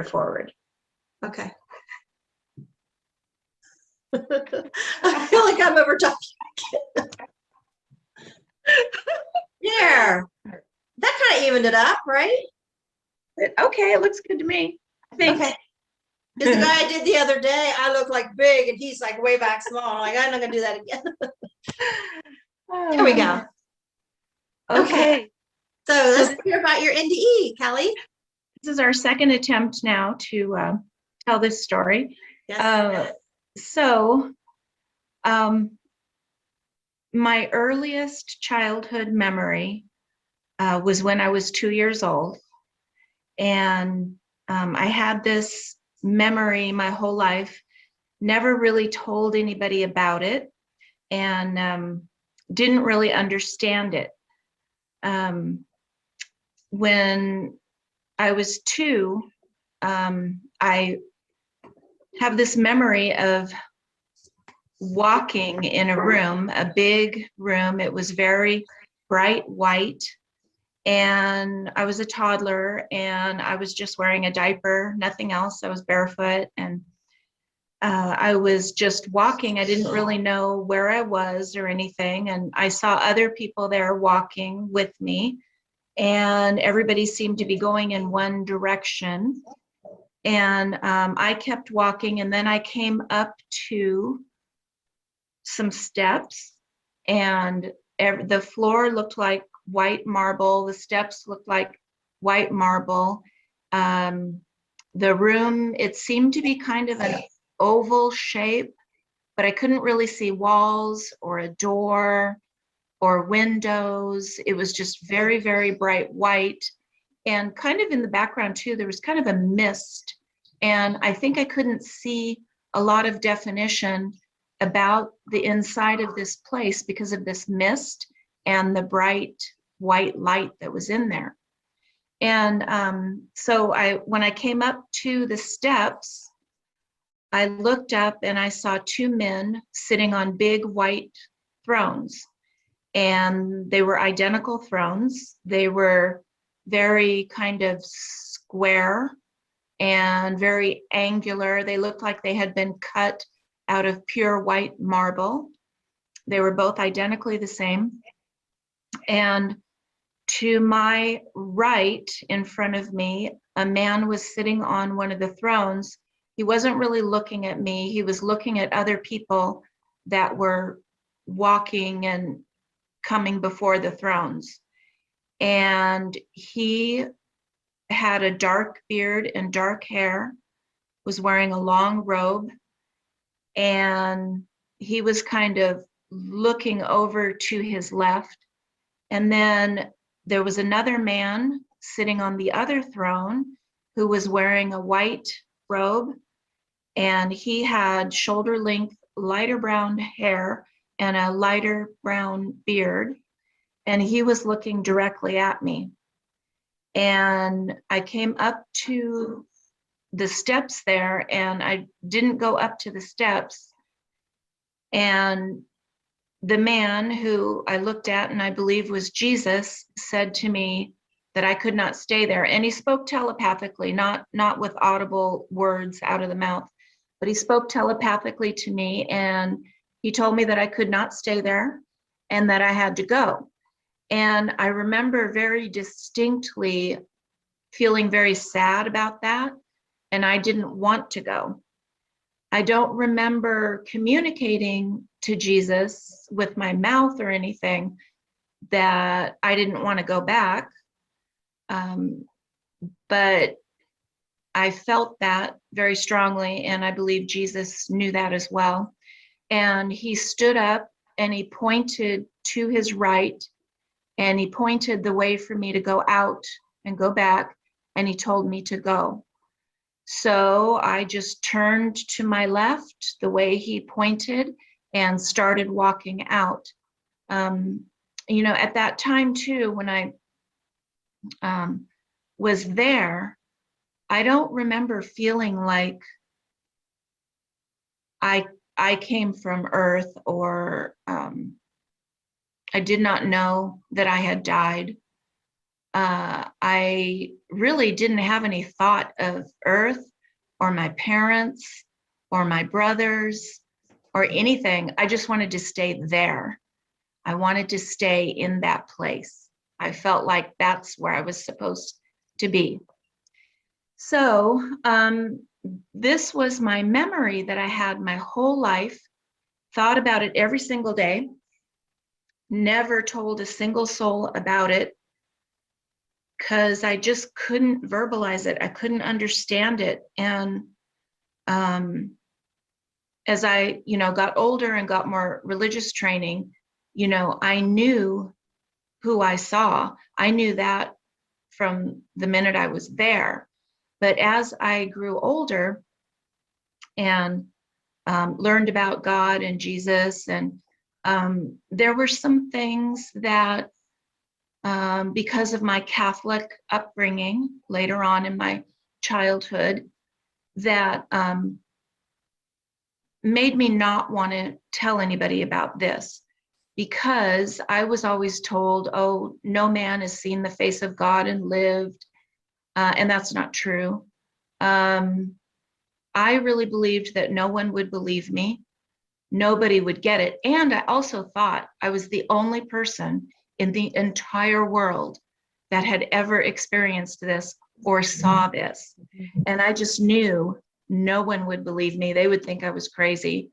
forward. Okay. I feel like I'm over talking. Yeah. That kind of evened it up, right? Okay, it looks good to me. I think. Okay. Because the guy I did the other day, I look like big and he's like way back small. Like, I'm not going to do that again. There we go. Okay. So let's hear about your NDE, Kelly. This is our second attempt now to tell this story. Yes. My earliest childhood memory was when I was 2 years old. And I had this memory my whole life, never really told anybody about it, and didn't really understand it. When I was 2, I have this memory of walking in a room, a big room. It was very bright white. And I was a toddler and I was just wearing a diaper, nothing else. I was barefoot and I was just walking. I didn't really know where I was or anything. And I saw other people there walking with me, and everybody seemed to be going in one direction. And I kept walking, and then I came up to some steps, and the floor looked like white marble. The steps looked like white marble. The room, it seemed to be kind of an oval shape, but I couldn't really see walls or a door or windows. It was just very, very bright white. And kind of in the background too, there was kind of a mist. And I think I couldn't see a lot of definition about the inside of this place because of this mist and the bright white light that was in there. And so when I came up to the steps, I looked up and I saw 2 men sitting on big white thrones. And they were identical thrones. They were very kind of square and very angular. They looked like they had been cut out of pure white marble. They were both identically the same. And to my right, in front of me, a man was sitting on one of the thrones. He wasn't really looking at me. He was looking at other people that were walking and coming before the thrones. And he had a dark beard and dark hair, was wearing a long robe, and he was kind of looking over to his left. And then there was another man sitting on the other throne who was wearing a white robe, and he had shoulder length, lighter brown hair and a lighter brown beard, and he was looking directly at me. And I came up to the steps there, and I didn't go up to the steps. And the man who I looked at and I believe was Jesus said to me that I could not stay there. And he spoke telepathically, not with audible words out of the mouth, but he spoke telepathically to me, and he told me that I could not stay there and that I had to go. And I remember very distinctly feeling very sad about that, and I didn't want to go. I don't remember communicating to Jesus with my mouth or anything that I didn't want to go back, but I felt that very strongly, and I believe Jesus knew that as well. And he stood up and he pointed to his right, and he pointed the way for me to go out and go back, and he told me to go. So I just turned to my left the way he pointed and started walking out. At that time too, when I was there, I don't remember feeling like I came from Earth, or I did not know that I had died. I really didn't have any thought of earth or my parents or my brothers or anything. I just wanted to stay there. I wanted to stay in that place. I felt like that's where I was supposed to be. So this was my memory that I had my whole life, thought about it every single day, never told a single soul about it because I just couldn't verbalize it. I couldn't understand it. And as I, got older and got more religious training, I knew who I saw. I knew that from the minute I was there. But as I grew older and learned about God and Jesus, and there were some things that, because of my Catholic upbringing later on in my childhood, that made me not want to tell anybody about this, because I was always told, oh, no man has seen the face of God and lived. And that's not true. I really believed that no one would believe me. Nobody would get it. And I also thought I was the only person in the entire world that had ever experienced this or saw this. And I just knew no one would believe me. They would think I was crazy.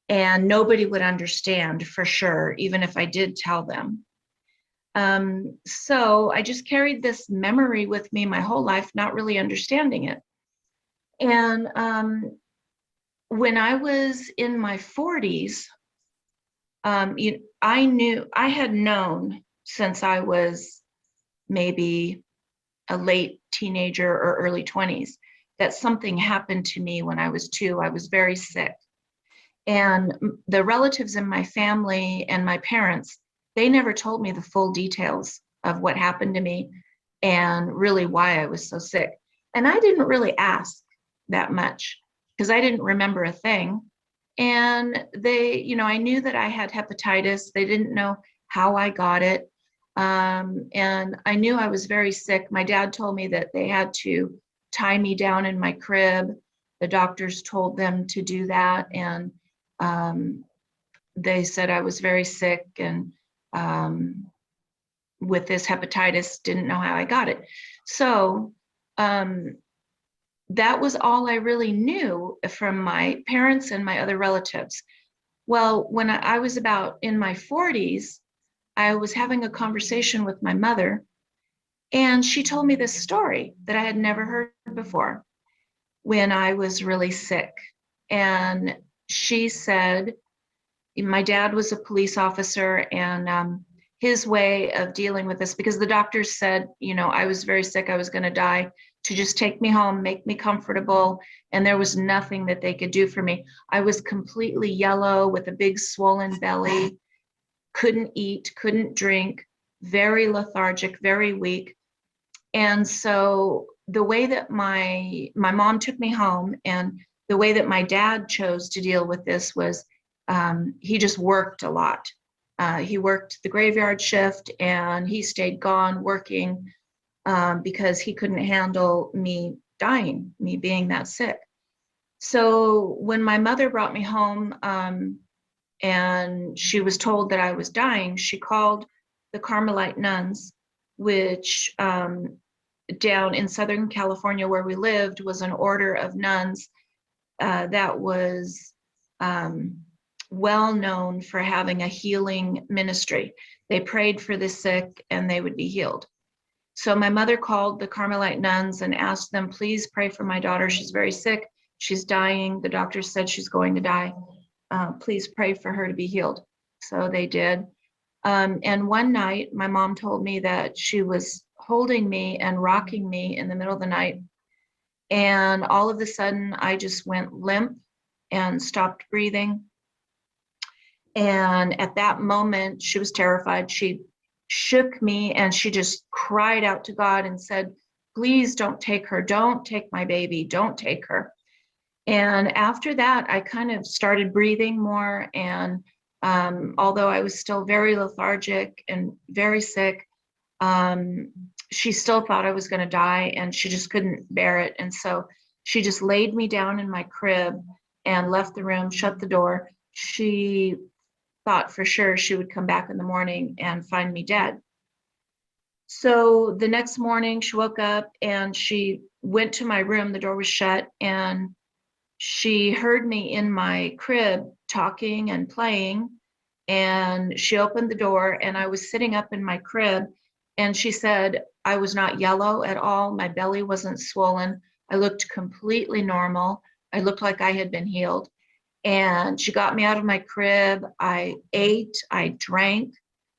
And nobody would understand for sure, even if I did tell them. So I just carried this memory with me my whole life, not really understanding it. And when I was in my 40s, I had known since I was maybe a late teenager or early 20s that something happened to me when I was 2. I was very sick. And the relatives in my family and my parents, they never told me the full details of what happened to me and really why I was so sick. And I didn't really ask that much because I didn't remember a thing. And they, I knew that I had hepatitis. They didn't know how I got it. And I knew I was very sick. My dad told me that they had to tie me down in my crib. The doctors told them to do that. And they said I was very sick and with this hepatitis, didn't know how I got it. So that was all I really knew from my parents and my other relatives. Well, when I was about in my 40s, I was having a conversation with my mother, and she told me this story that I had never heard before when I was really sick. And she said, my dad was a police officer, and his way of dealing with this, because the doctors said, I was very sick, I was going to die, to just take me home, make me comfortable, and there was nothing that they could do for me. I was completely yellow with a big swollen belly, couldn't eat, couldn't drink, very lethargic, very weak. And so the way that my mom took me home, and the way that my dad chose to deal with this was he just worked a lot. He worked the graveyard shift, and he stayed gone working because he couldn't handle me dying, me being that sick. So when my mother brought me home and she was told that I was dying, she called the Carmelite Nuns, which down in Southern California where we lived was an order of nuns that was well known for having a healing ministry. They prayed for the sick and they would be healed. So my mother called the Carmelite Nuns and asked them, please pray for my daughter. She's very sick. She's dying. The doctor said she's going to die. Please pray for her to be healed. So they did. And one night, my mom told me that she was holding me and rocking me in the middle of the night. And all of a sudden, I just went limp and stopped breathing. And at that moment, she was terrified. She shook me and she just cried out to God and said, please don't take her. Don't take my baby. Don't take her. And after that, I kind of started breathing more. And although I was still very lethargic and very sick, she still thought I was going to die, and she just couldn't bear it. And so she just laid me down in my crib and left the room, shut the door. She thought for sure she would come back in the morning and find me dead. So the next morning she woke up and she went to my room. The door was shut, and she heard me in my crib talking and playing. And she opened the door, and I was sitting up in my crib, and she said I was not yellow at all. My belly wasn't swollen. I looked completely normal. I looked like I had been healed. And she got me out of my crib. I ate, I drank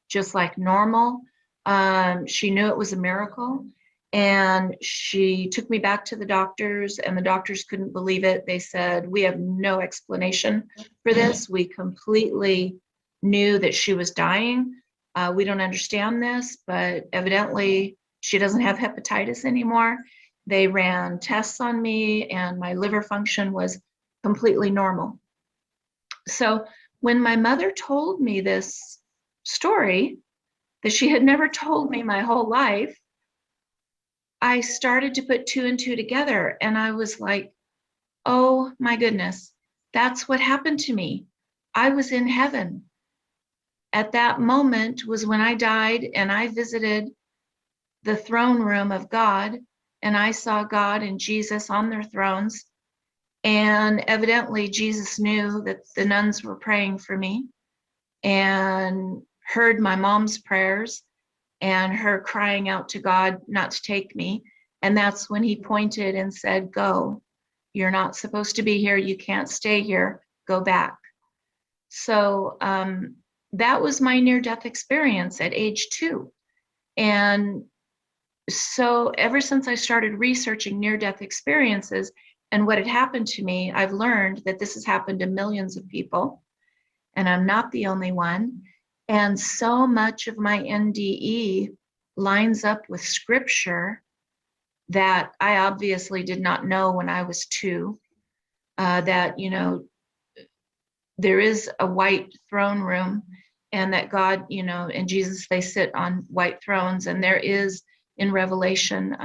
just like normal. She knew it was a miracle. And she took me back to the doctors, and the doctors couldn't believe it. They said, we have no explanation for this. We completely knew that she was dying. We don't understand this, but evidently she doesn't have hepatitis anymore. They ran tests on me, and my liver function was completely normal. So when my mother told me this story that she had never told me my whole life, I started to put two and two together, and I was like, oh my goodness, that's what happened to me. I was in heaven. At that moment was when I died, and I visited the throne room of God, and I saw God and Jesus on their thrones. And evidently Jesus knew that the nuns were praying for me, and heard my mom's prayers and her crying out to God not to take me. And that's when he pointed and said, go, you're not supposed to be here. You can't stay here. Go back. So that was my near-death experience at age 2. And so ever since I started researching near-death experiences and what had happened to me, I've learned that this has happened to millions of people, and I'm not the only one. And so much of my NDE lines up with scripture that I obviously did not know when I was 2, that, there is a white throne room, and that God, and Jesus, they sit on white thrones. And there is in Revelation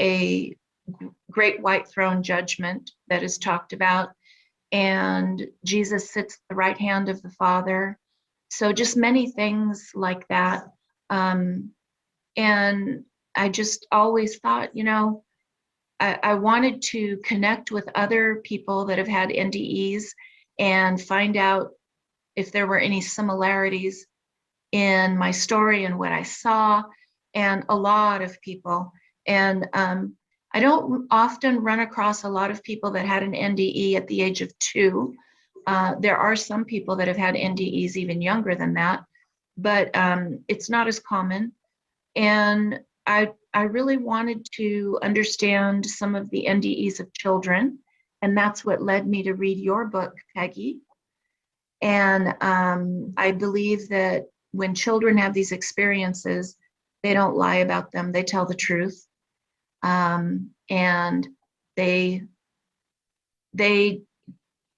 a great white throne judgment that is talked about. And Jesus sits at the right hand of the Father. So just many things like that. And I just always thought, I wanted to connect with other people that have had NDEs and find out if there were any similarities in my story and what I saw, and a lot of people. And I don't often run across a lot of people that had an NDE at the age of 2. There are some people that have had NDEs even younger than that, but it's not as common. And I really wanted to understand some of the NDEs of children, and that's what led me to read your book, Pegi. And I believe that when children have these experiences, they don't lie about them, they tell the truth. And they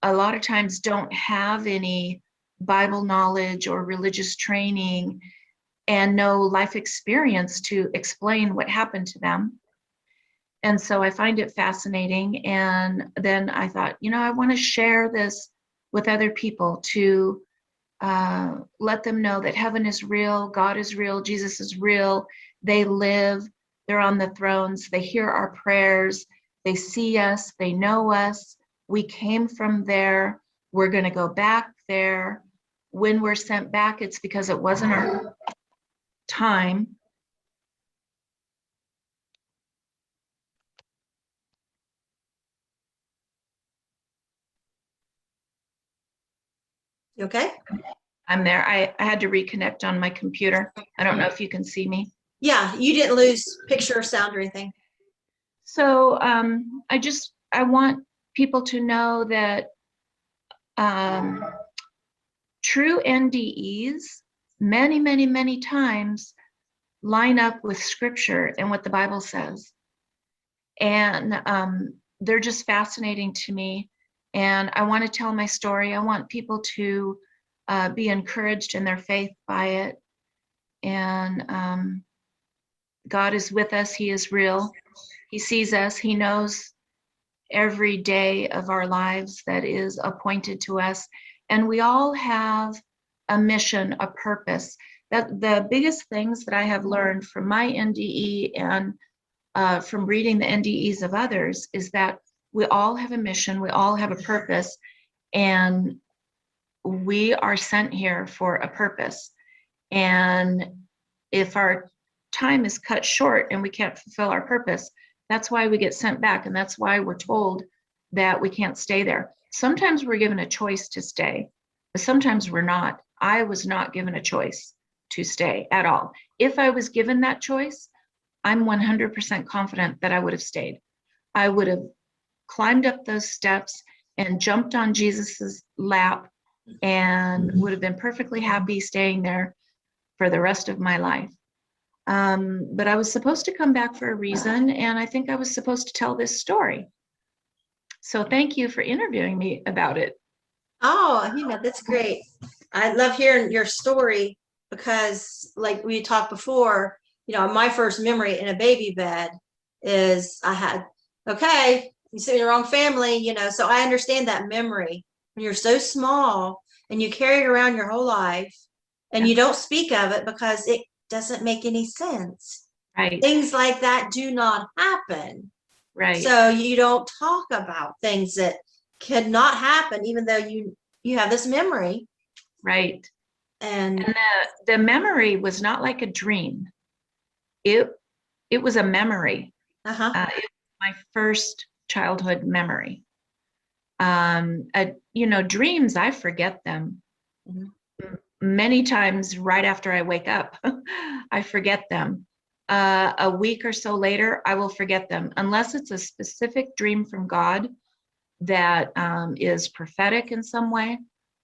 a lot of times don't have any Bible knowledge or religious training and no life experience to explain what happened to them. And so I find it fascinating. And then I thought, I want to share this with other people to let them know that heaven is real, God is real, Jesus is real. They live, they're on the thrones, they hear our prayers, they see us, they know us. We came from there. We're going to go back there. When we're sent back, it's because it wasn't our time. You okay? I'm there. I had to reconnect on my computer. I don't know if you can see me. Yeah, you didn't lose picture or sound or anything. So I want people to know that true NDEs many, many, many times line up with scripture and what the Bible says. And they're just fascinating to me. And I want to tell my story. I want people to be encouraged in their faith by it. And God is with us. He is real. He sees us. He knows every day of our lives that is appointed to us. And we all have a mission, a purpose. That the biggest things that I have learned from my NDE and from reading the NDEs of others is that we all have a mission, we all have a purpose, and we are sent here for a purpose. And if our time is cut short and we can't fulfill our purpose, that's why we get sent back. And that's why we're told that we can't stay there. Sometimes we're given a choice to stay, but sometimes we're not. I was not given a choice to stay at all. If I was given that choice, I'm 100% confident that I would have stayed. I would have climbed up those steps and jumped on Jesus's lap and would have been perfectly happy staying there for the rest of my life. But I was supposed to come back for a reason, and I think I was supposed to tell this story. So thank you for interviewing me about it. Oh, that's great. I love hearing your story because, like we talked before, my first memory in a baby bed is you sit in the wrong family, so I understand that memory when you're so small and you carry it around your whole life and you don't speak of it because it doesn't make any sense. Right. Things like that do not happen. Right. So you don't talk about things that cannot happen, even though you have this memory. Right. And the memory was not like a dream. It was a memory. It was my first childhood memory. Dreams, I forget them. Mm-hmm. Many times right after I wake up, I forget them. A week or so later, I will forget them, unless it's a specific dream from God that is prophetic in some way.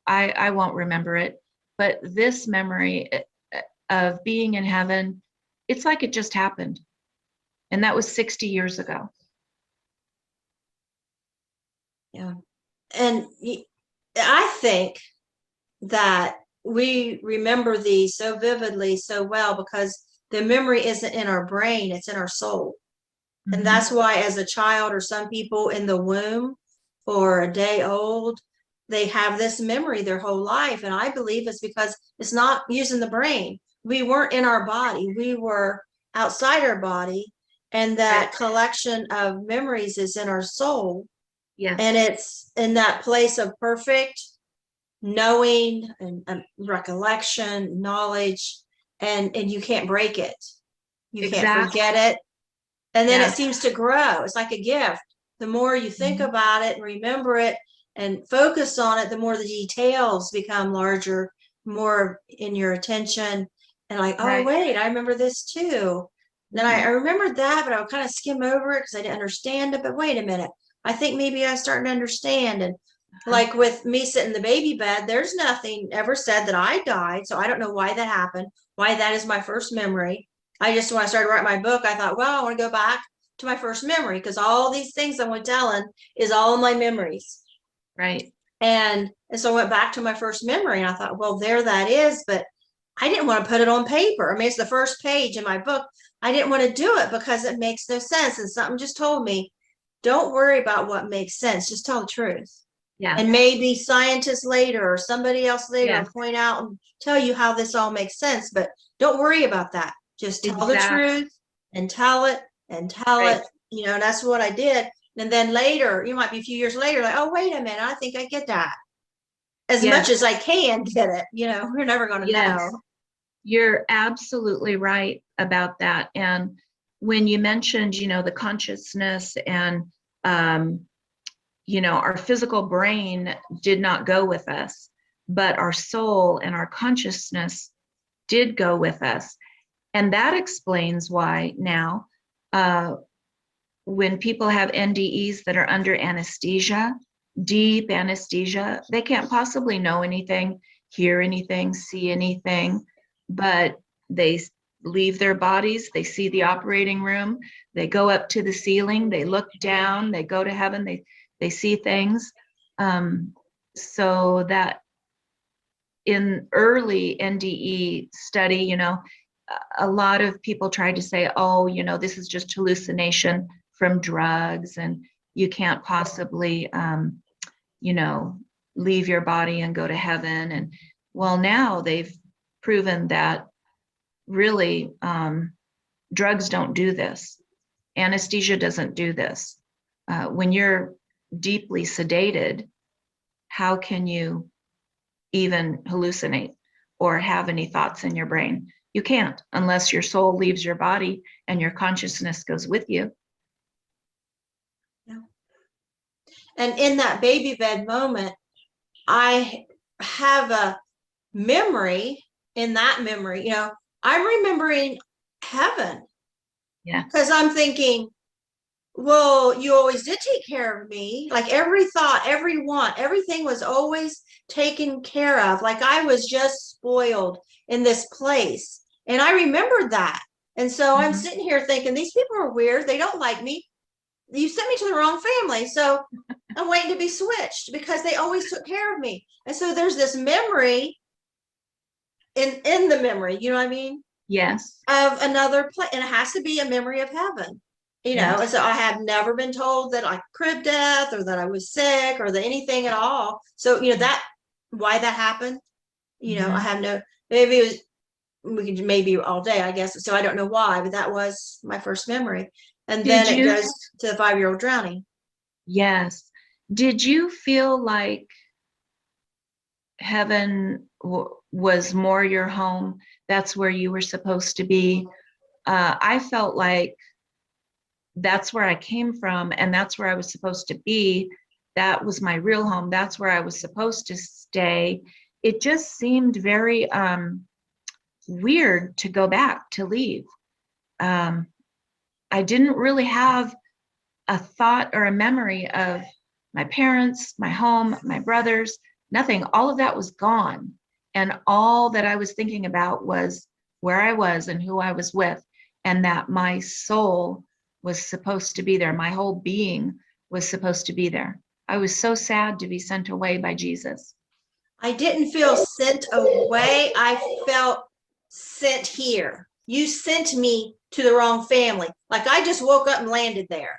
I won't remember it. But this memory of being in heaven, it's like it just happened. And that was 60 years ago. Yeah. And I think that we remember these so vividly, so well, because the memory isn't in our brain, it's in our soul. Mm-hmm. And that's why as a child, or some people in the womb or a day old, they have this memory their whole life. And I believe it's because it's not using the brain. We weren't in our body. We were outside our body. And that collection of memories is in our soul. Yes. And it's in that place of perfect knowing and recollection, knowledge, and you can't break it. You can't forget it. And then it seems to grow. It's like a gift. The more you think about it and remember it and focus on it, the more the details become larger, more in your attention. And like, oh, wait, I remember this too. Then I remembered that, but I would kind of skim over it because I didn't understand it. But wait a minute, I think maybe I'm starting to understand. And like with me sitting in the baby bed, there's nothing ever said that I died. So I don't know why that happened, why that is my first memory. I just, when I started writing my book, I thought, well, I want to go back to my first memory because all these things I'm telling is all my memories. Right. And so I went back to my first memory and I thought, well, there that is. But I didn't want to put it on paper. I mean, it's the first page in my book. I didn't want to do it because it makes no sense. And something just told me, don't worry about what makes sense. Just tell the truth. Yeah. And maybe scientists later or somebody else later will point out and tell you how this all makes sense. But don't worry about that. Just tell the truth and tell it and tell it. And that's what I did. And then later, you might be a few years later, like, oh, wait a minute, I think I get that. As much as I can get it, we're never going to know. You're absolutely right about that. And when you mentioned, the consciousness and, our physical brain did not go with us, but our soul and our consciousness did go with us. And that explains why now, when people have NDEs that are under anesthesia, deep anesthesia, they can't possibly know anything, hear anything, see anything, but they leave their bodies, they see the operating room, they go up to the ceiling, they look down, they go to heaven, they see things. So that in early NDE study, a lot of people tried to say, oh, this is just hallucination from drugs, and you can't possibly, you know, leave your body and go to heaven. And well, now they've proven that really drugs don't do this. Anesthesia doesn't do this. When you're deeply sedated, how can you even hallucinate or have any thoughts in your brain? You can't unless your soul leaves your body and your consciousness goes with you. Yeah. And in that baby bed moment, I have a memory. In that memory, I'm remembering heaven. Yeah. Because I'm thinking, well, you always did take care of me. Like every thought, every want, everything was always taken care of. Like I was just spoiled in this place. And I remembered that. And so I'm sitting here thinking, these people are weird. They don't like me. You sent me to the wrong family. So I'm waiting to be switched because they always took care of me. And so there's this memory in the memory, you know what I mean? Yes. Of another place. And it has to be a memory of heaven. Yes. And so I have never been told that I crib death or that I was sick or that anything at all. So, that why that happened, I have no, maybe it was, we could maybe all day, I guess. So I don't know why, but that was my first memory. And then it goes to the 5-year-old drowning. Yes. Did you feel like heaven was more your home? That's where you were supposed to be. I felt like that's where I came from, and that's where I was supposed to be. That was my real home. That's where I was supposed to stay. It just seemed very weird to go back, to leave. I didn't really have a thought or a memory of my parents, my home, my brothers, nothing. All of that was gone. And all that I was thinking about was where I was and who I was with, and that my soul was supposed to be there. My whole being was supposed to be there. I was so sad to be sent away by Jesus. I didn't feel sent away. I felt sent here. You sent me to the wrong family. Like I just woke up and landed there,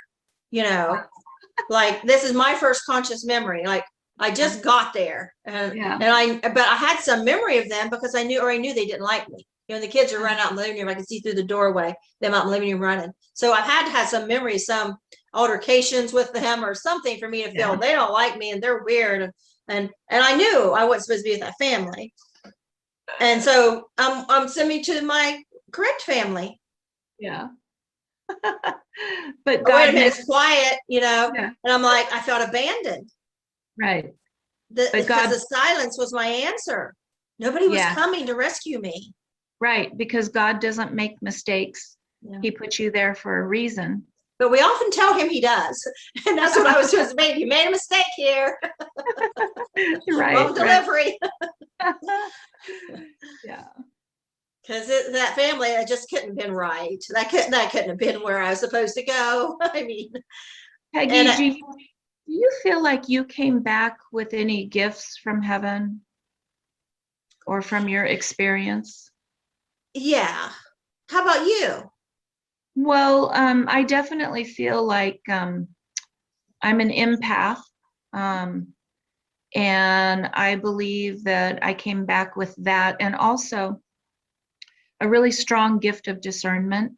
like this is my first conscious memory. Like I just got there, but I had some memory of them because I knew they didn't like me. The kids are running out in the living room. I can see through the doorway, them out in the living room running. So I've had to have some memory, some altercations with them or something for me to feel they don't like me and they're weird. And I knew I wasn't supposed to be with that family. And so I'm sending me to my correct family. Yeah. But God, wait a minute, makes it's quiet, and I'm like, I felt abandoned. Right. Because the silence was my answer. Nobody was coming to rescue me. Right, because God doesn't make mistakes. Yeah. He put you there for a reason. But we often tell him he does. And that's what I was supposed to make. You made a mistake here. Right. Wrong delivery. Yeah. Because that family, I just couldn't have been right. That couldn't have been where I was supposed to go. I mean, Peggy, do you feel like you came back with any gifts from heaven or from your experience? Yeah. How about you? Well, I definitely feel like I'm an empath. And I believe that I came back with that, and also a really strong gift of discernment.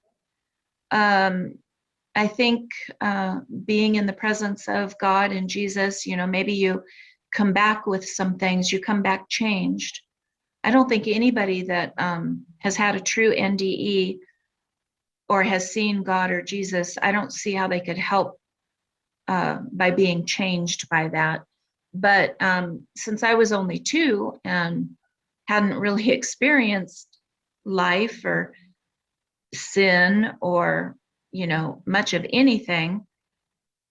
I think being in the presence of God and Jesus, maybe you come back with some things, you come back changed. I don't think anybody that has had a true NDE or has seen God or Jesus, I don't see how they could help by being changed by that. But since I was only 2 and hadn't really experienced life or sin or, much of anything,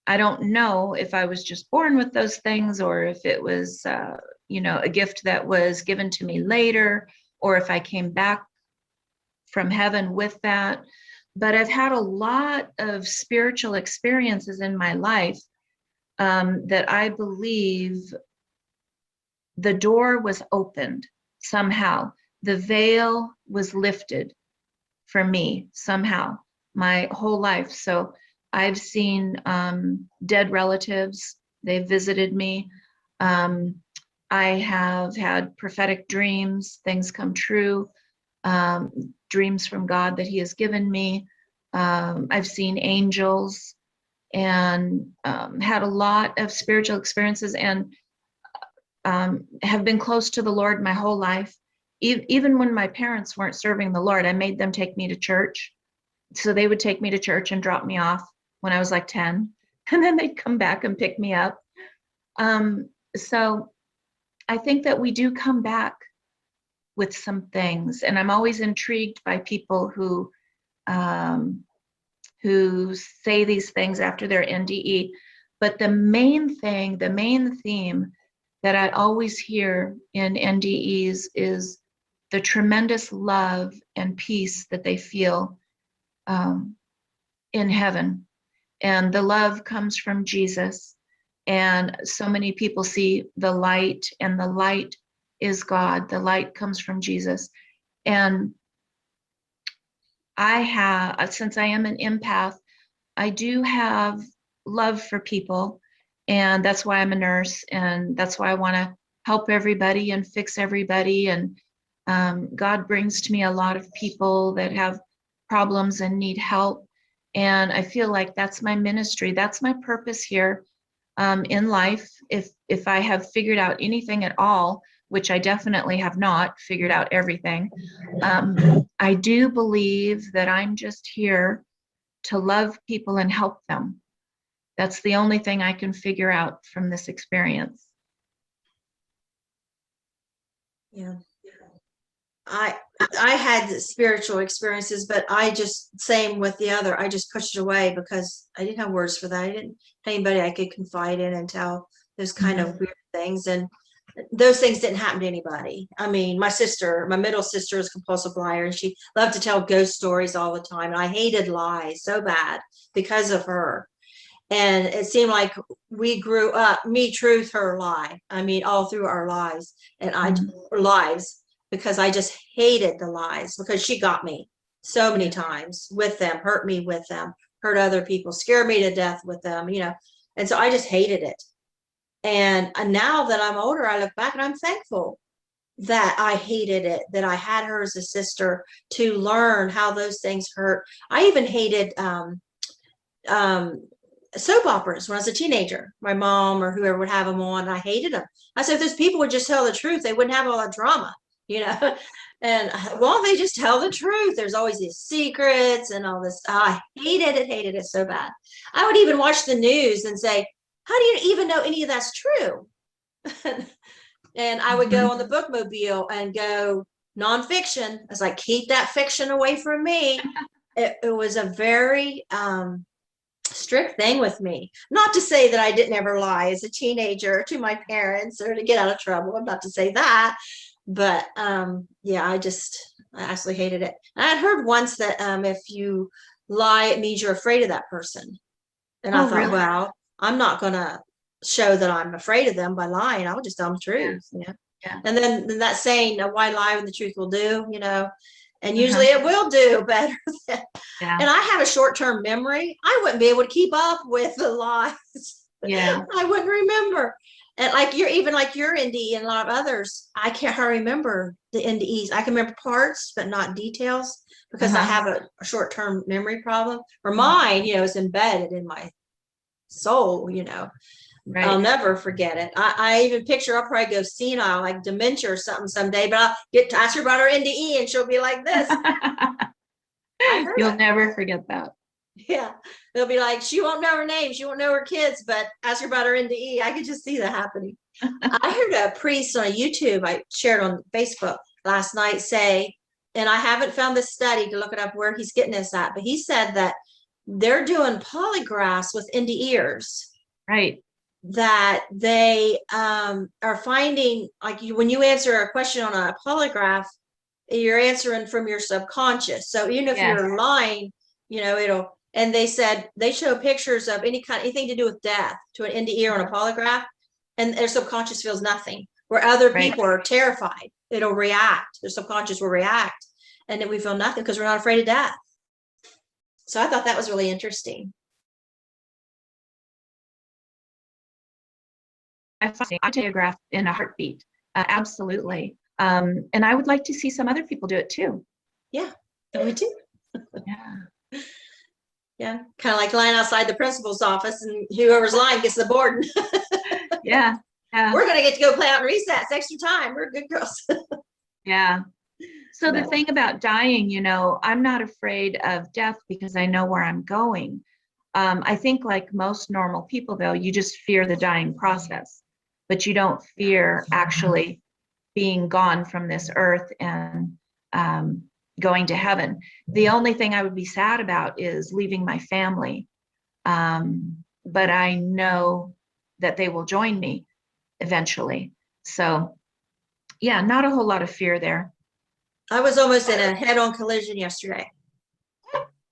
I don't know if I was just born with those things or if it was, a gift that was given to me later, or if I came back from heaven with that. But I've had a lot of spiritual experiences in my life that I believe the door was opened somehow. The veil was lifted for me somehow my whole life. So I've seen dead relatives. They visited me. I have had prophetic dreams, things come true, dreams from God that He has given me. I've seen angels and had a lot of spiritual experiences, and have been close to the Lord my whole life. Even when my parents weren't serving the Lord, I made them take me to church. So they would take me to church and drop me off when I was like 10, and then they'd come back and pick me up. So I think that we do come back with some things, and I'm always intrigued by people who say these things after their NDE. But the main thing, the main theme that I always hear in NDEs is the tremendous love and peace that they feel in heaven. And the love comes from Jesus. And so many people see the light, and the light is God. The light comes from Jesus. And I have, since I am an empath, I do have love for people. And that's why I'm a nurse. And that's why I want to help everybody and fix everybody. And God brings to me a lot of people that have problems and need help. And I feel like that's my ministry. That's my purpose here in life. If I have figured out anything at all, which I definitely have not figured out everything, I do believe that I'm just here to love people and help them. That's the only thing I can figure out from this experience. Yeah. I had spiritual experiences, but I just, same with the other, I just pushed it away because I didn't have words for that. I didn't have anybody I could confide in and tell those kind of weird things. And those things didn't happen to anybody. I mean, my middle sister is a compulsive liar, and she loved to tell ghost stories all the time. And I hated lies so bad because of her. And it seemed like we grew up, me, truth, her, lie. I mean, all through our lives and lives, because I just hated the lies, because she got me so many times with them, hurt me with them, hurt other people, scared me to death with them, you know. And so I just hated it. And now that I'm older, I look back and I'm thankful that I hated it, that I had her as a sister to learn how those things hurt. I even hated soap operas when I was a teenager. My mom or whoever would have them on, and I hated them. I said, if those people would just tell the truth, they wouldn't have all that drama, you know. And well, they just tell the truth. There's always these secrets and all this. I hated it so bad. I would even watch the news and say, how do you even know any of that's true? And I would go on the bookmobile and go nonfiction. I was like, keep that fiction away from me. It was a very strict thing with me. Not to say that I didn't ever lie as a teenager to my parents or to get out of trouble. I'm not to say that. But yeah, I absolutely hated it. I had heard once that if you lie, it means you're afraid of that person. And I thought, really? Well, I'm not going to show that I'm afraid of them by lying. I'll just tell them the truth. Yeah. Yeah. And then that saying, why lie when the truth will do, you know, and usually it will do better. And I have a short-term memory. I wouldn't be able to keep up with the lies. Yeah. I wouldn't remember. And like your NDE and a lot of others, I can't hardly remember the NDEs. I can remember parts, but not details, because I have a short-term memory problem. Or mine, you know, is embedded in my soul, you know. Right. I'll never forget it. I even picture I'll probably go senile, like dementia or something someday, but I'll get to ask her about her NDE and she'll be like this. You'll never forget that. Yeah. They'll be like, she won't know her name. She won't know her kids, but ask her about her NDE. I could just see that happening. I heard a priest on YouTube, I shared on Facebook last night, say, and I haven't found this study to look it up where he's getting this at, but he said that they're doing polygraphs with NDEers. Right. That they are finding, like, when you answer a question on a polygraph, you're answering from your subconscious. So even if you're lying, you know, and they said they show pictures of anything to do with death to an NDE on a polygraph, and their subconscious feels nothing, where other people are terrified. It'll react. Their subconscious will react. and then we feel nothing because we're not afraid of death. So I thought that was really interesting. I telegraph in a heartbeat. Absolutely. And I would like to see some other people do it too. Yeah, we do. Yeah. Yeah, kind of like lying outside the principal's office, and whoever's lying gets the board. Yeah. Yeah. We're gonna get to go play out in recess extra time. We're good girls. Yeah. So the But- thing about dying, you know, I'm not afraid of death because I know where I'm going. I think like most normal people, though, you just fear the dying process, but you don't fear actually being gone from this earth and going to heaven. The only thing I would be sad about is leaving my family. But I know that they will join me eventually. So yeah, not a whole lot of fear there. I was almost in a head-on collision yesterday.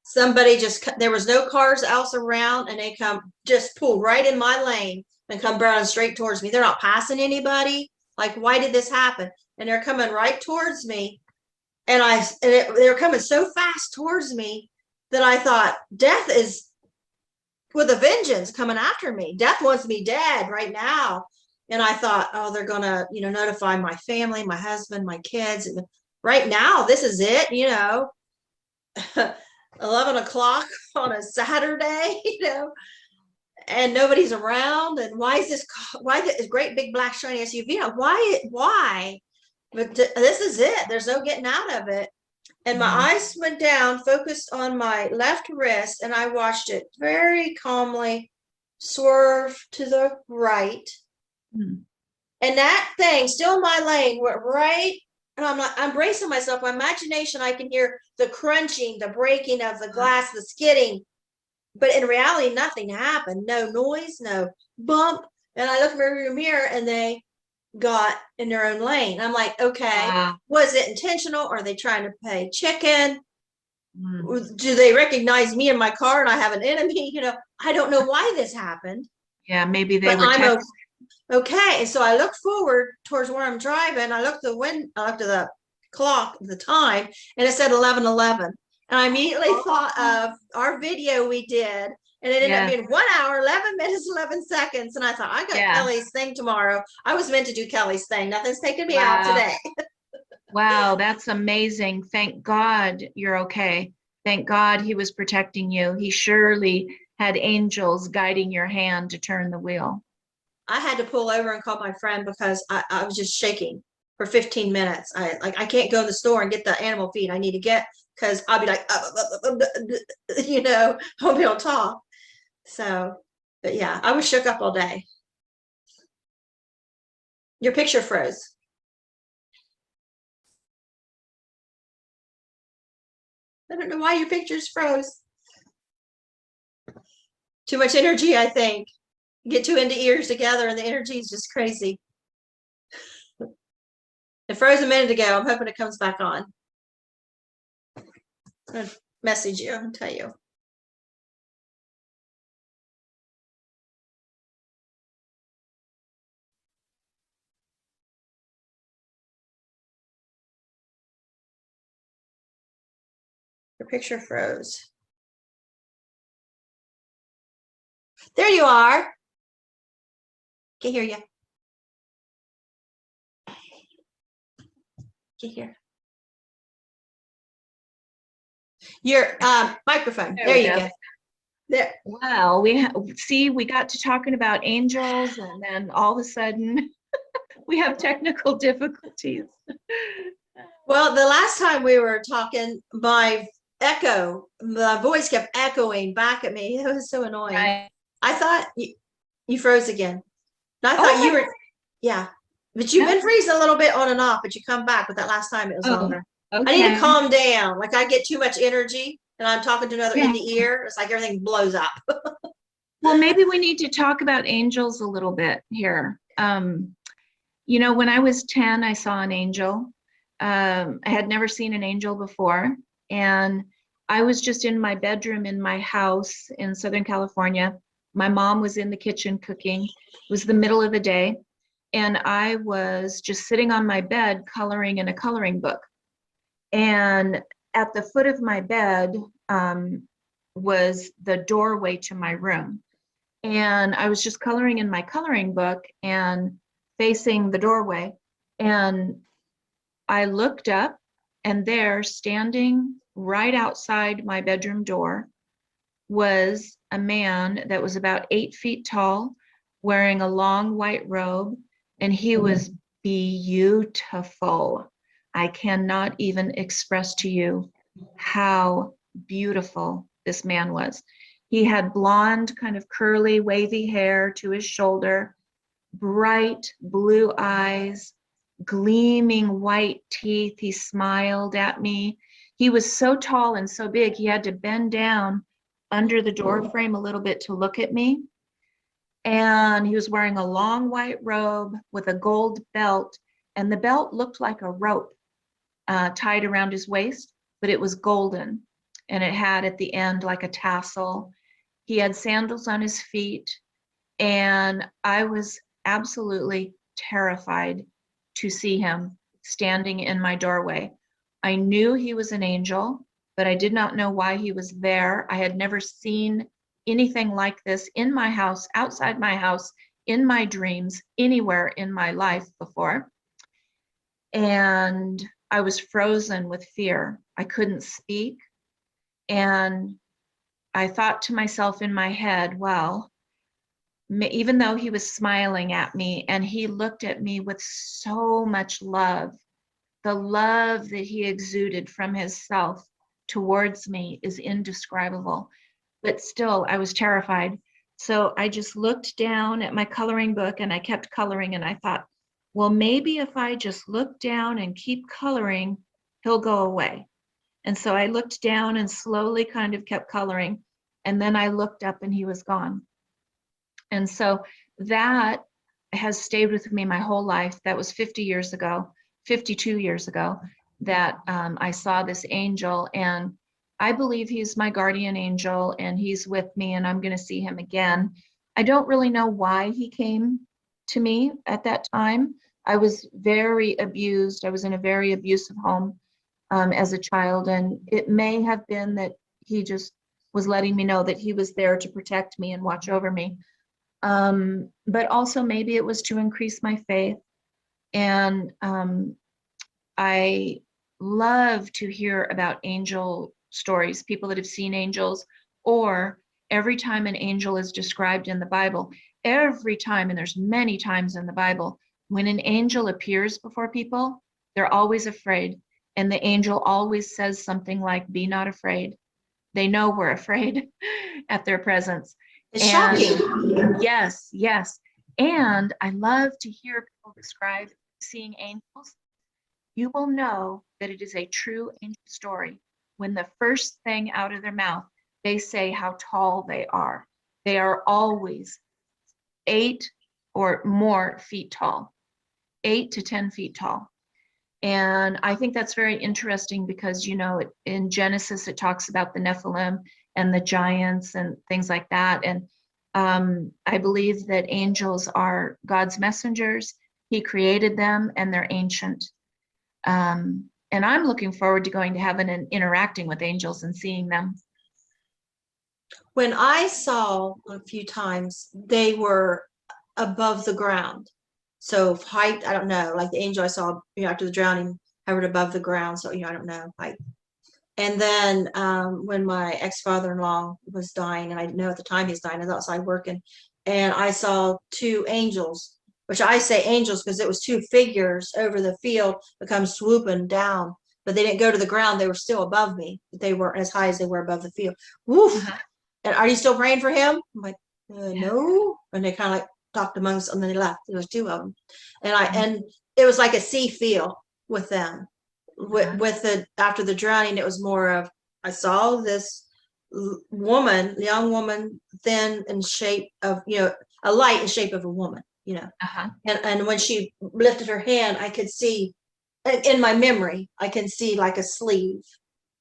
Somebody there was no cars else around, and they just pull right in my lane and come barreling straight towards me. They're not passing anybody. Like, why did this happen? And they're coming right towards me. And they were coming so fast towards me that I thought, death is with a vengeance coming after me. Death wants me dead right now. And I thought, oh, they're gonna, notify my family, my husband, my kids. And right now, this is it, 11 o'clock on a Saturday, and nobody's around. And why this great big black shiny SUV? Why? But this is it. There's no getting out of it. And my eyes went down, focused on my left wrist, and I watched it very calmly swerve to the right. Mm. And that thing, still in my lane, went right. And I'm bracing myself. My imagination, I can hear the crunching, the breaking of the glass, the skidding. But in reality, nothing happened. No noise, no bump. And I look in the rearview mirror, and they got in their own lane. I'm like, okay, was it intentional? Are they trying to play chicken? Do they recognize me in my car and I have an enemy? I don't know why this happened. Yeah, maybe they But were I'm okay. And so I look forward towards where I'm driving. I looked at the clock, the time, and it said 11:11. And I immediately thought of our video we did, and it ended up being 1 hour, 11 minutes, 11 seconds. And I thought, I got Kelly's thing tomorrow. I was meant to do Kelly's thing. Nothing's taking me out today. Wow, that's amazing. Thank God you're okay. Thank God he was protecting you. He surely had angels guiding your hand to turn the wheel. I had to pull over and call my friend because I was just shaking for 15 minutes. I can't go in the store and get the animal feed I need to get, because I'll be like, I won't be able to talk. So, but yeah, I was shook up all day. Your picture froze. I don't know why your pictures froze. Too much energy, I think. Get two into ears together and the energy is just crazy. It froze a minute ago. I'm hoping it comes back on. I'm gonna message you and tell you. Your picture froze. There you are. Can hear you. Can hear. Your microphone. There you go. There. Wow, we got to talking about angels, and then all of a sudden we have technical difficulties. Well, the last time we were talking, my voice kept echoing back at me. It was so annoying. Right. I thought you froze again. And I thought you were, yeah. But you've been freezing a little bit on and off, but you come back. But that last time it was longer. Okay. I need to calm down. Like, I get too much energy and I'm talking to another in the ear. It's like everything blows up. Well, maybe we need to talk about angels a little bit here. When I was 10, I saw an angel. I had never seen an angel before. And I was just in my bedroom in my house in Southern California. My mom was in the kitchen cooking. It was the middle of the day. And I was just sitting on my bed coloring in a coloring book. And at the foot of my bed was the doorway to my room. And I was just coloring in my coloring book and facing the doorway. And I looked up, and there, standing right outside my bedroom door, was a man that was about 8 feet tall, wearing a long white robe, and he was beautiful. I cannot even express to you how beautiful this man was. He had blonde, kind of curly, wavy hair to his shoulder, bright blue eyes, gleaming white teeth. He smiled at me. He was so tall and so big, he had to bend down under the door frame a little bit to look at me. And he was wearing a long white robe with a gold belt, and the belt looked like a rope tied around his waist, but it was golden, and it had at the end like a tassel. He had sandals on his feet, and I was absolutely terrified to see him standing in my doorway. I knew he was an angel, but I did not know why he was there. I had never seen anything like this in my house, outside my house, in my dreams, anywhere in my life before. And I was frozen with fear. I couldn't speak. And I thought to myself in my head, well, even though he was smiling at me and he looked at me with so much love, the love that he exuded from his self towards me is indescribable. But still, I was terrified. So I just looked down at my coloring book and I kept coloring, and I thought, well, maybe if I just look down and keep coloring, he'll go away. And so I looked down and slowly kind of kept coloring. And then I looked up and he was gone. And so that has stayed with me my whole life. That was 50 years ago, 52 years ago, that I saw this angel. And I believe he's my guardian angel, and he's with me, and I'm going to see him again. I don't really know why he came to me at that time. I was very abused. I was in a very abusive home as a child, and it may have been that he just was letting me know that he was there to protect me and watch over me. But also maybe it was to increase my faith. And I love to hear about angel stories, people that have seen angels, or every time an angel is described in the Bible, every time, and there's many times in the Bible, when an angel appears before people, they're always afraid. And the angel always says something like, "Be not afraid." They know we're afraid at their presence. It's And shocking. yes, yes. And I love to hear people describe seeing angels. You will know that it is a true angel story when the first thing out of their mouth, they say how tall they are. They are always 8 or more feet tall, 8 to 10 feet tall. And I think that's very interesting because, you know, in Genesis, it talks about the Nephilim and the giants and things like that. And I believe that angels are God's messengers. He created them, and they're ancient. And I'm looking forward to going to heaven and interacting with angels and seeing them. When I saw a few times, they were above the ground. So height, I don't know. Like the angel I saw, after the drowning, hovered above the ground. So I don't know height. And then when my ex-father-in-law was dying, and I didn't know at the time he was dying, I was outside working, and I saw 2 angels, which I say angels because it was 2 figures over the field that come swooping down, but they didn't go to the ground. They were still above me. They weren't as high as they were above the field. Woof. Uh-huh. And are you still praying for him? I'm like, Yeah. no. And they kind of like talked amongst them, and then they left. There was 2 of them. Mhm. And it was like a sea feel with them. Uh-huh. With the after the drowning, it was more of, I saw this woman, young woman, thin in shape of, a light in shape of a woman, Uh-huh. and when she lifted her hand, I could see, in my memory, I can see like a sleeve,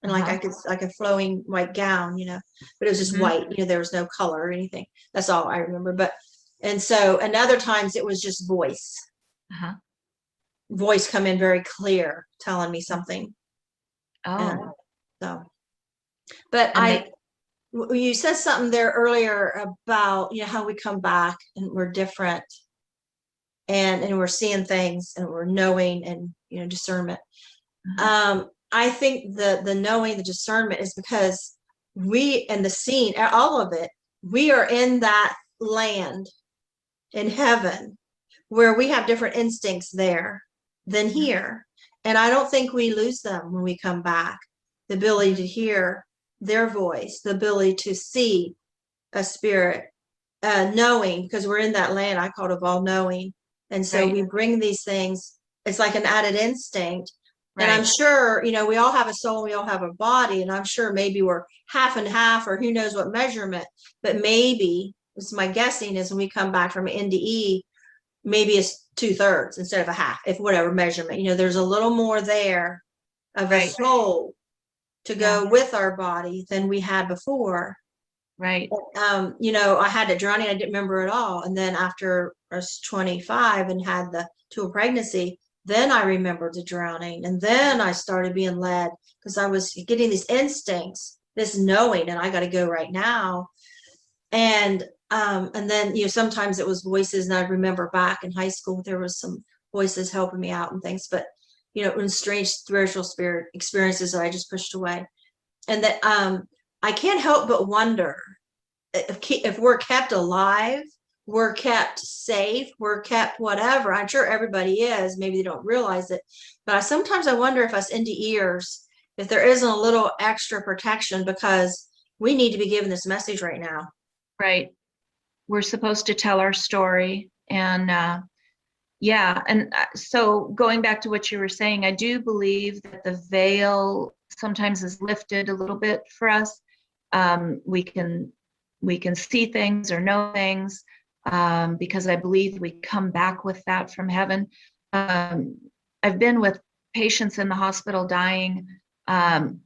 and like Uh-huh. like a flowing white gown, but it was just Mhm. white, there was no color or anything. That's all I remember. And other times it was just Uh-huh. voice come in very clear telling me something. And Oh, so, but and they, you said something there earlier about, how we come back and we're different, and we're seeing things and we're knowing, and, discernment. I think the knowing, the discernment is because we, and the seeing, all of it, we are in that land in heaven where we have different instincts there than here. And I don't think we lose them when we come back. The ability to hear their voice, the ability to see a spirit, knowing, because we're in that land I call it all knowing. And so right, we bring these things, it's like an added instinct. And I'm right, sure, we all have a soul, and we all have a body, and I'm sure maybe we're half and half, or who knows what measurement, but maybe, it's my guessing, is when we come back from NDE, maybe it's 2/3 instead of a half, if whatever measurement, there's a little more there of a right, soul to yeah, go with our body than we had before. right, I had it drowning, I didn't remember it all. And then after I was 25 and had the dual pregnancy, then I remembered the drowning. And then I started being led, because I was getting these instincts, this knowing, and I got to go right now. And then, sometimes it was voices, and I remember back in high school, there was some voices helping me out and things, but, in strange spiritual spirit experiences that I just pushed away. And that, I can't help but wonder if we're kept alive, we're kept safe, we're kept whatever. I'm sure everybody is, maybe they don't realize it, but sometimes I wonder if us NDEers, if there isn't a little extra protection, because we need to be given this message right now. right. We're supposed to tell our story. And yeah, and so going back to what you were saying, I do believe that the veil sometimes is lifted a little bit for us. We can see things or know things, because I believe we come back with that from heaven. I've been with patients in the hospital dying, and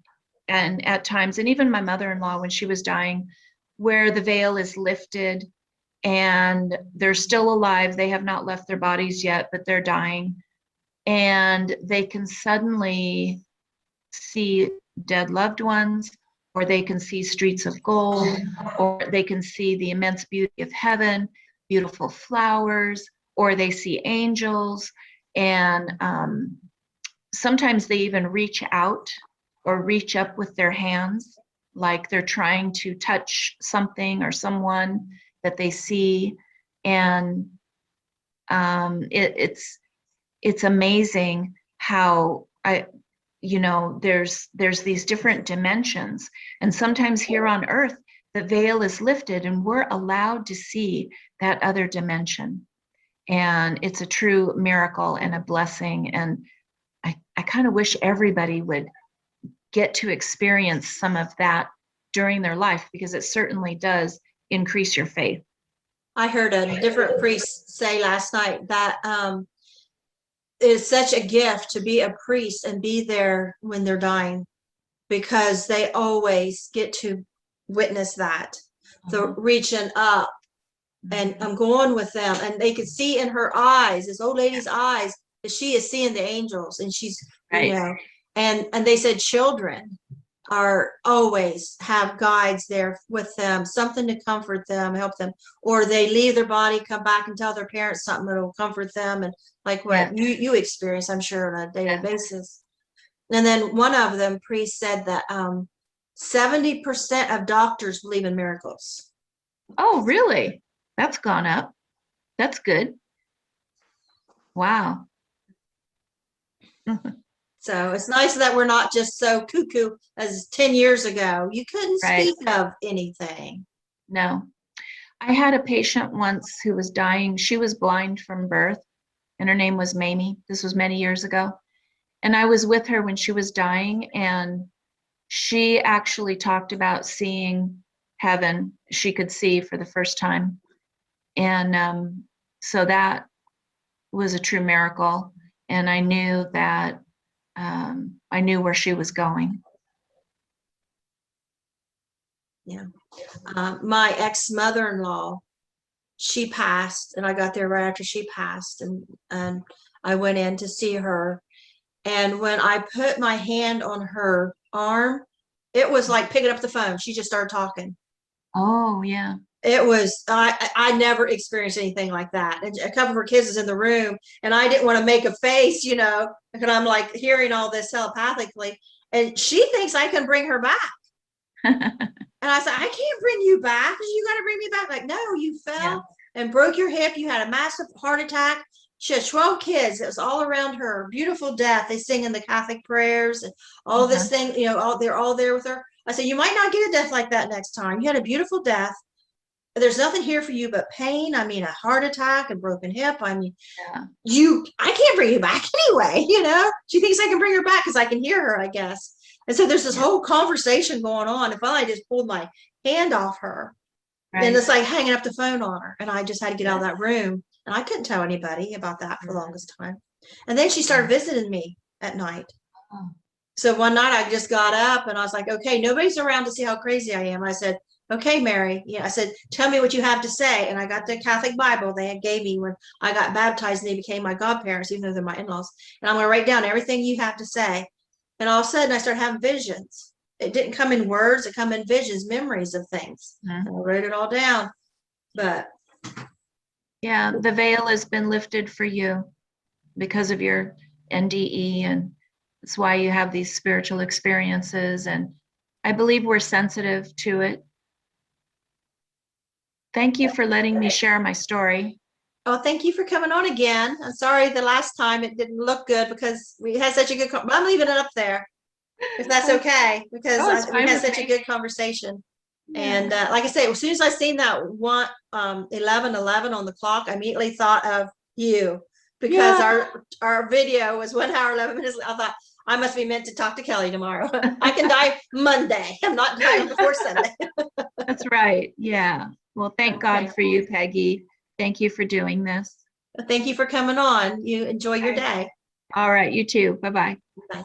at times, and even my mother-in-law when she was dying, where the veil is lifted and they're still alive. They have not left their bodies yet, but they're dying. And they can suddenly see dead loved ones, or they can see streets of gold, or they can see the immense beauty of heaven, beautiful flowers, or they see angels. And sometimes they even reach out or reach up with their hands, like they're trying to touch something or someone that they see. And it's amazing how there's these different dimensions. And sometimes here on earth, the veil is lifted and we're allowed to see that other dimension. And it's a true miracle and a blessing. And I kind of wish everybody would get to experience some of that during their life, because it certainly does increase your faith. I heard a different priest say last night that it is such a gift to be a priest and be there when they're dying, because they always get to witness that, the reaching up, and I'm going with them, and they could see in her eyes, this old lady's eyes, that she is seeing the angels, and she's, Right. and they said children are always have guides there with them, something to comfort them, help them, or they leave their body, come back and tell their parents something that'll comfort them, and like what Yeah. you experience, I'm sure, on a daily Yeah. basis. And then one of them, priest, said that 70% of doctors believe in miracles. Oh, really? That's gone up. That's good. Wow. So it's nice that we're not just so cuckoo as 10 years ago. You couldn't Right. speak of anything. No. I had a patient once who was dying. She was blind from birth, and her name was Mamie. This was many years ago. And I was with her when she was dying, and she actually talked about seeing heaven. She could see for the first time. And so that was a true miracle. And I knew that I knew where she was going. Yeah. My ex-mother-in-law, she passed, and I got there right after she passed, and I went in to see her, And when I put my hand on her arm, it was like picking up the phone. She just started talking. Oh, yeah. It was, I never experienced anything like that. And a couple of her kids is in the room, and I didn't want to make a face, you know, because I'm like hearing all this telepathically. And she thinks I can bring her back. And I said, I can't bring you back. You got to bring me back. Like, no, you fell Yeah. and broke your hip. You had a massive heart attack. She had 12 kids. It was all around her. Beautiful death. They sing in the Catholic prayers and all this thing, you know, they're all there with her. I said, you might not get a death like that next time. You had a beautiful death. There's nothing here for you but pain. I mean, a heart attack, a broken hip. I mean, I can't bring you back anyway, you know? She thinks I can bring her back because I can hear her, I guess. And so there's this whole conversation going on. If I just pulled my hand off her, and it's like hanging up the phone on her. And I just had to get out of that room. And I couldn't tell anybody about that for the longest time. And then she started visiting me at night. So one night I just got up and I was like, okay, nobody's around to see how crazy I am. I said, okay, Mary. Yeah, I said, tell me what you have to say. And I got the Catholic Bible they gave me when I got baptized, and they became my godparents, even though they're my in-laws. And I'm going to write down everything you have to say. And all of a sudden I started having visions. It didn't come in words, it come in visions, memories of things. And I wrote it all down. But yeah, the veil has been lifted for you because of your NDE, and it's why you have these spiritual experiences. And I believe we're sensitive to it. Thank you for letting me share my story. oh, thank you for coming on again. I'm sorry the last time it didn't look good because we had such a good, I'm leaving it up there if that's okay, because we had such a good conversation. Yeah. And like I say, as soon as I seen that 11:11 on the clock, I immediately thought of you, because our video was 1 hour 11 minutes. I thought I must be meant to talk to Kelly tomorrow. I can die Monday. I'm not dying before Sunday. That's right. Yeah. Well, thank God for you, Peggy. Thank you for doing this. Thank you for coming on. You enjoy your day. All right. You too. Bye-bye. Bye.